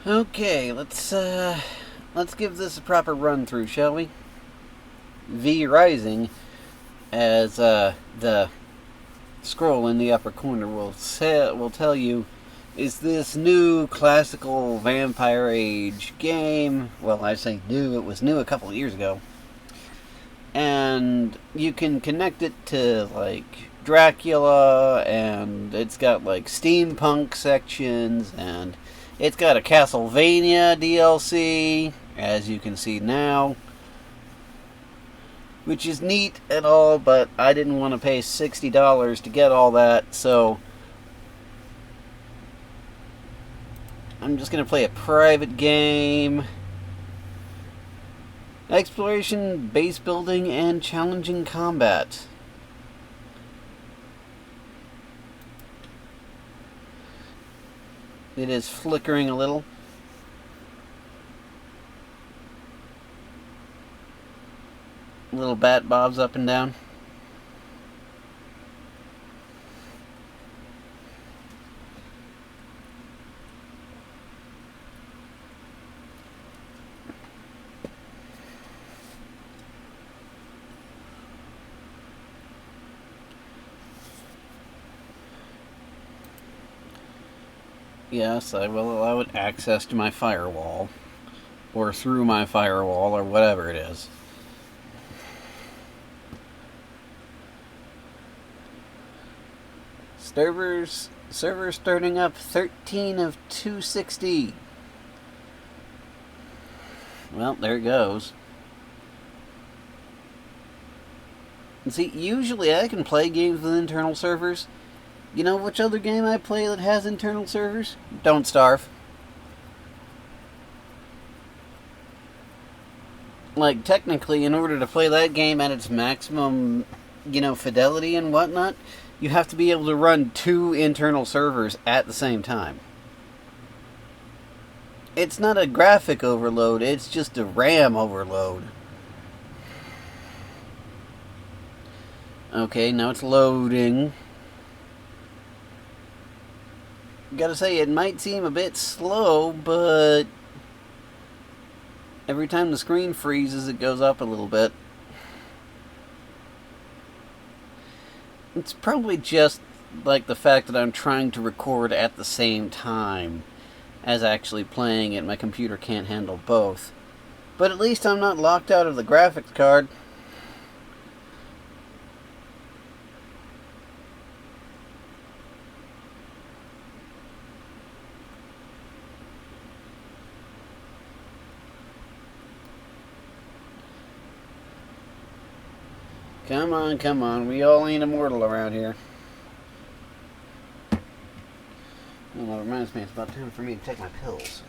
Okay, let's give this a proper run through, shall we? V Rising, as the scroll in the upper corner will tell you, is this new classical Vampire Age game. Well, I say new; it was new a couple of years ago, and you can connect it to like Dracula, and it's got like steampunk sections, and it's got a Castlevania DLC, as you can see now, which is neat and all, but I didn't want to pay $60 to get all that, so I'm just going to play a private game. Exploration, base building, and challenging combat. It is flickering a little. Little bat bobs up and down. Yes, I will allow it access to my firewall, or through my firewall, or whatever it is. Servers starting up 13 of 260. Well, there it goes. And see, usually I can play games with internal servers. You know which other game I play that has internal servers? Don't Starve. Like, technically, in order to play that game at its maximum, fidelity and whatnot, you have to be able to run two internal servers at the same time. It's not a graphic overload, it's just a RAM overload. Okay, now it's loading. Gotta say, it might seem a bit slow, but every time the screen freezes, it goes up a little bit. It's probably just like the fact that I'm trying to record at the same time as actually playing it. My computer can't handle both. But at least I'm not locked out of the graphics card. Come on, come on. We all ain't immortal around here. Well, that reminds me, it's about time for me to take my pills.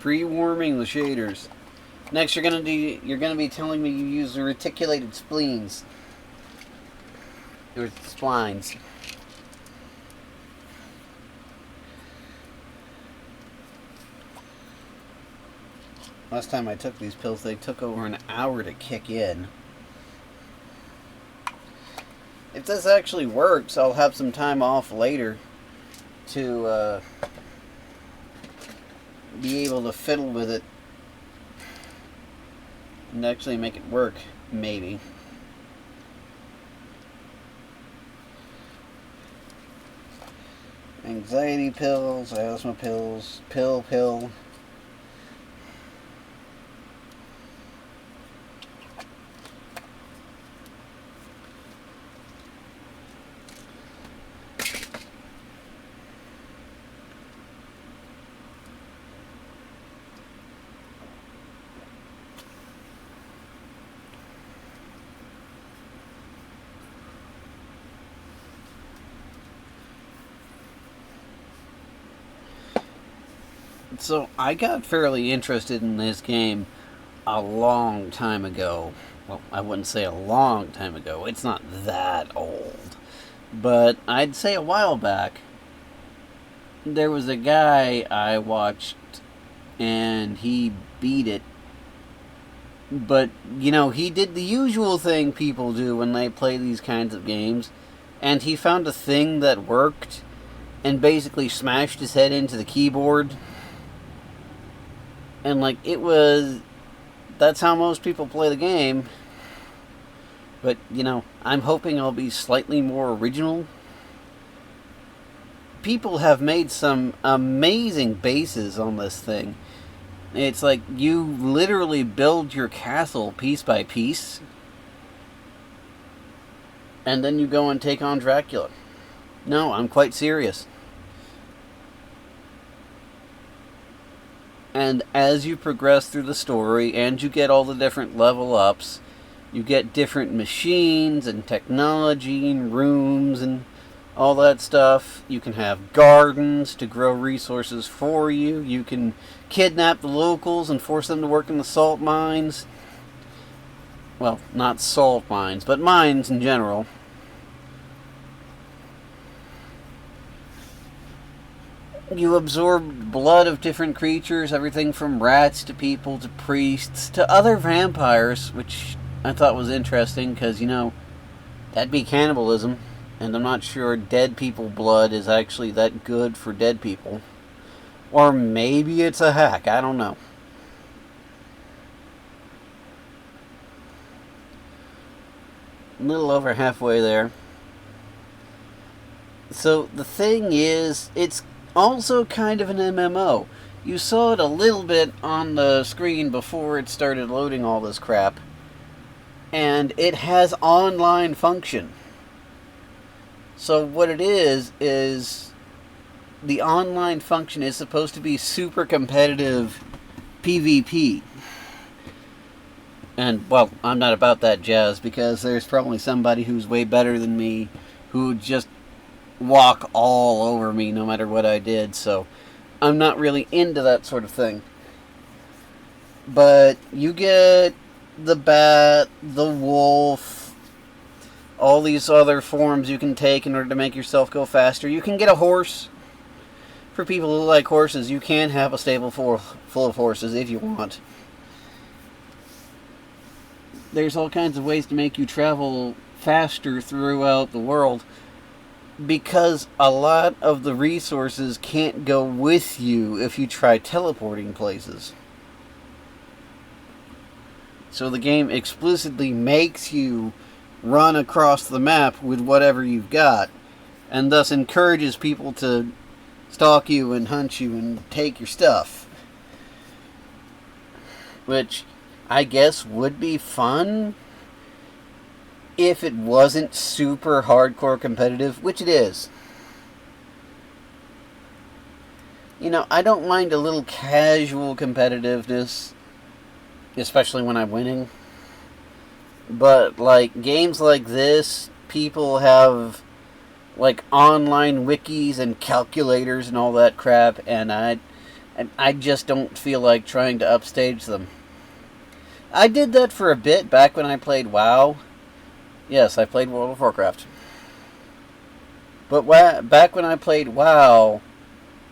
Pre-warming the shaders. Next, you're gonna be telling me you use the reticulated spleens. Or splines. Last time I took these pills, they took over an hour to kick in. If this actually works, I'll have some time off later to be able to fiddle with it and actually make it work, maybe. Anxiety pills, asthma pills, pill. So I got fairly interested in this game a long time ago. Well, I wouldn't say a long time ago. It's not that old. But I'd say a while back, there was a guy I watched, and he beat it But, he did the usual thing people do when they play these kinds of games, and he found a thing that worked and basically smashed his head into the keyboard. And, that's how most people play the game. But, I'm hoping I'll be slightly more original. People have made some amazing bases on this thing. It's like you literally build your castle piece by piece, and then you go and take on Dracula. No, I'm quite serious. And as you progress through the story and you get all the different level ups, you get different machines and technology and rooms and all that stuff. You can have gardens to grow resources for you. You can kidnap the locals and force them to work in the salt mines. Well, not salt mines, but mines in general. You absorb blood of different creatures, everything from rats to people to priests to other vampires, which I thought was interesting because, that'd be cannibalism. And I'm not sure dead people blood is actually that good for dead people. Or maybe it's a hack, I don't know. A little over halfway there. So the thing is, it's also kind of an MMO. You saw it a little bit on the screen before it started loading all this crap. And it has online function. So what it is the online function is supposed to be super competitive PvP. And, well, I'm not about that jazz because there's probably somebody who's way better than me who would just walk all over me no matter what I did. So I'm not really into that sort of thing. But you get the bat, the wolf, all these other forms you can take in order to make yourself go faster. You can get a horse. For people who like horses, you can have a stable full of horses if you want. There's all kinds of ways to make you travel faster throughout the world because a lot of the resources can't go with you if you try teleporting places. So the game explicitly makes you run across the map with whatever you've got, and thus encourages people to stalk you and hunt you and take your stuff. Which I guess would be fun if it wasn't super hardcore competitive, which it is. I don't mind a little casual competitiveness, especially when I'm winning. But, games like this, people have, online wikis and calculators and all that crap, and I just don't feel like trying to upstage them. I did that for a bit back when I played WoW. Yes, I played World of Warcraft. But back when I played WoW,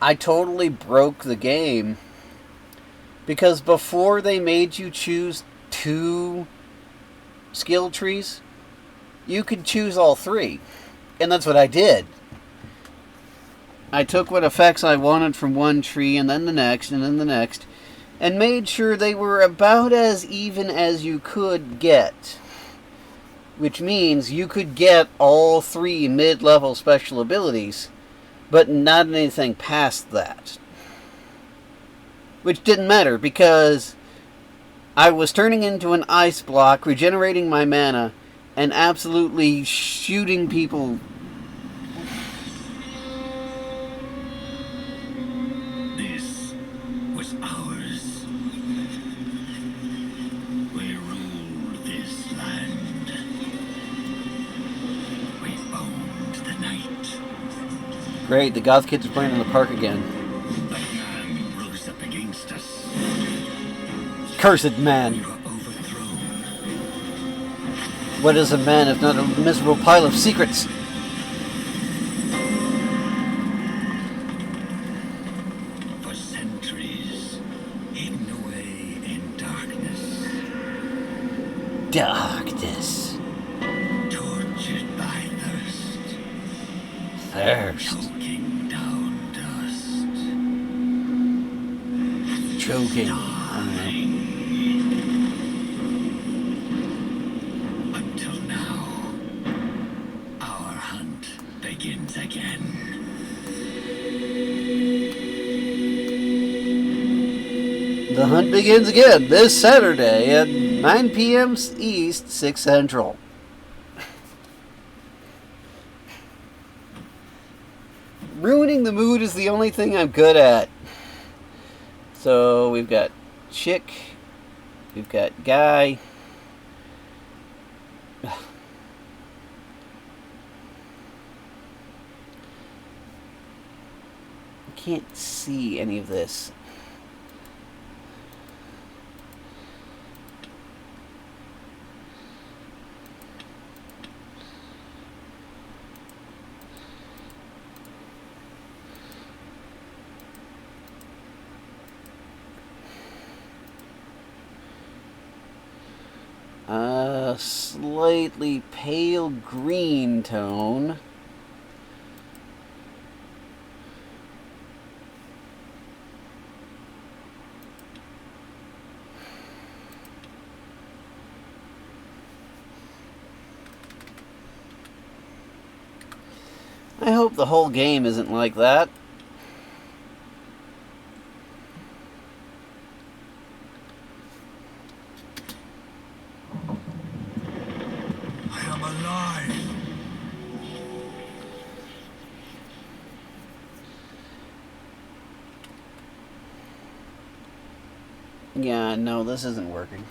I totally broke the game. Because before they made you choose 2 skill trees, you could choose all 3. And that's what I did. I took what effects I wanted from one tree, and then the next, and then the next, and made sure they were about as even as you could get. Which means you could get all 3 mid-level special abilities, but not anything past that. Which didn't matter, because I was turning into an ice block, regenerating my mana, and absolutely shooting people. This was ours. We ruled this land. We owned the night. Great, the Goth Kids are playing in the park again. The man rose up against us. Cursed man. We were overthrown. What is a man if not a miserable pile of secrets? For centuries, hidden away in darkness, Darkness. Tortured by thirst. Thirst. Choking down dust. Choking. Starving. Until now, our hunt begins again. The hunt begins again this Saturday at 9 p.m. East, 6 Central. Ruining the mood is the only thing I'm good at. So we've got Chick, we've got Guy. I can't see any of this. A slightly pale green tone. I hope the whole game isn't like that. I am alive. Yeah, no, this isn't working.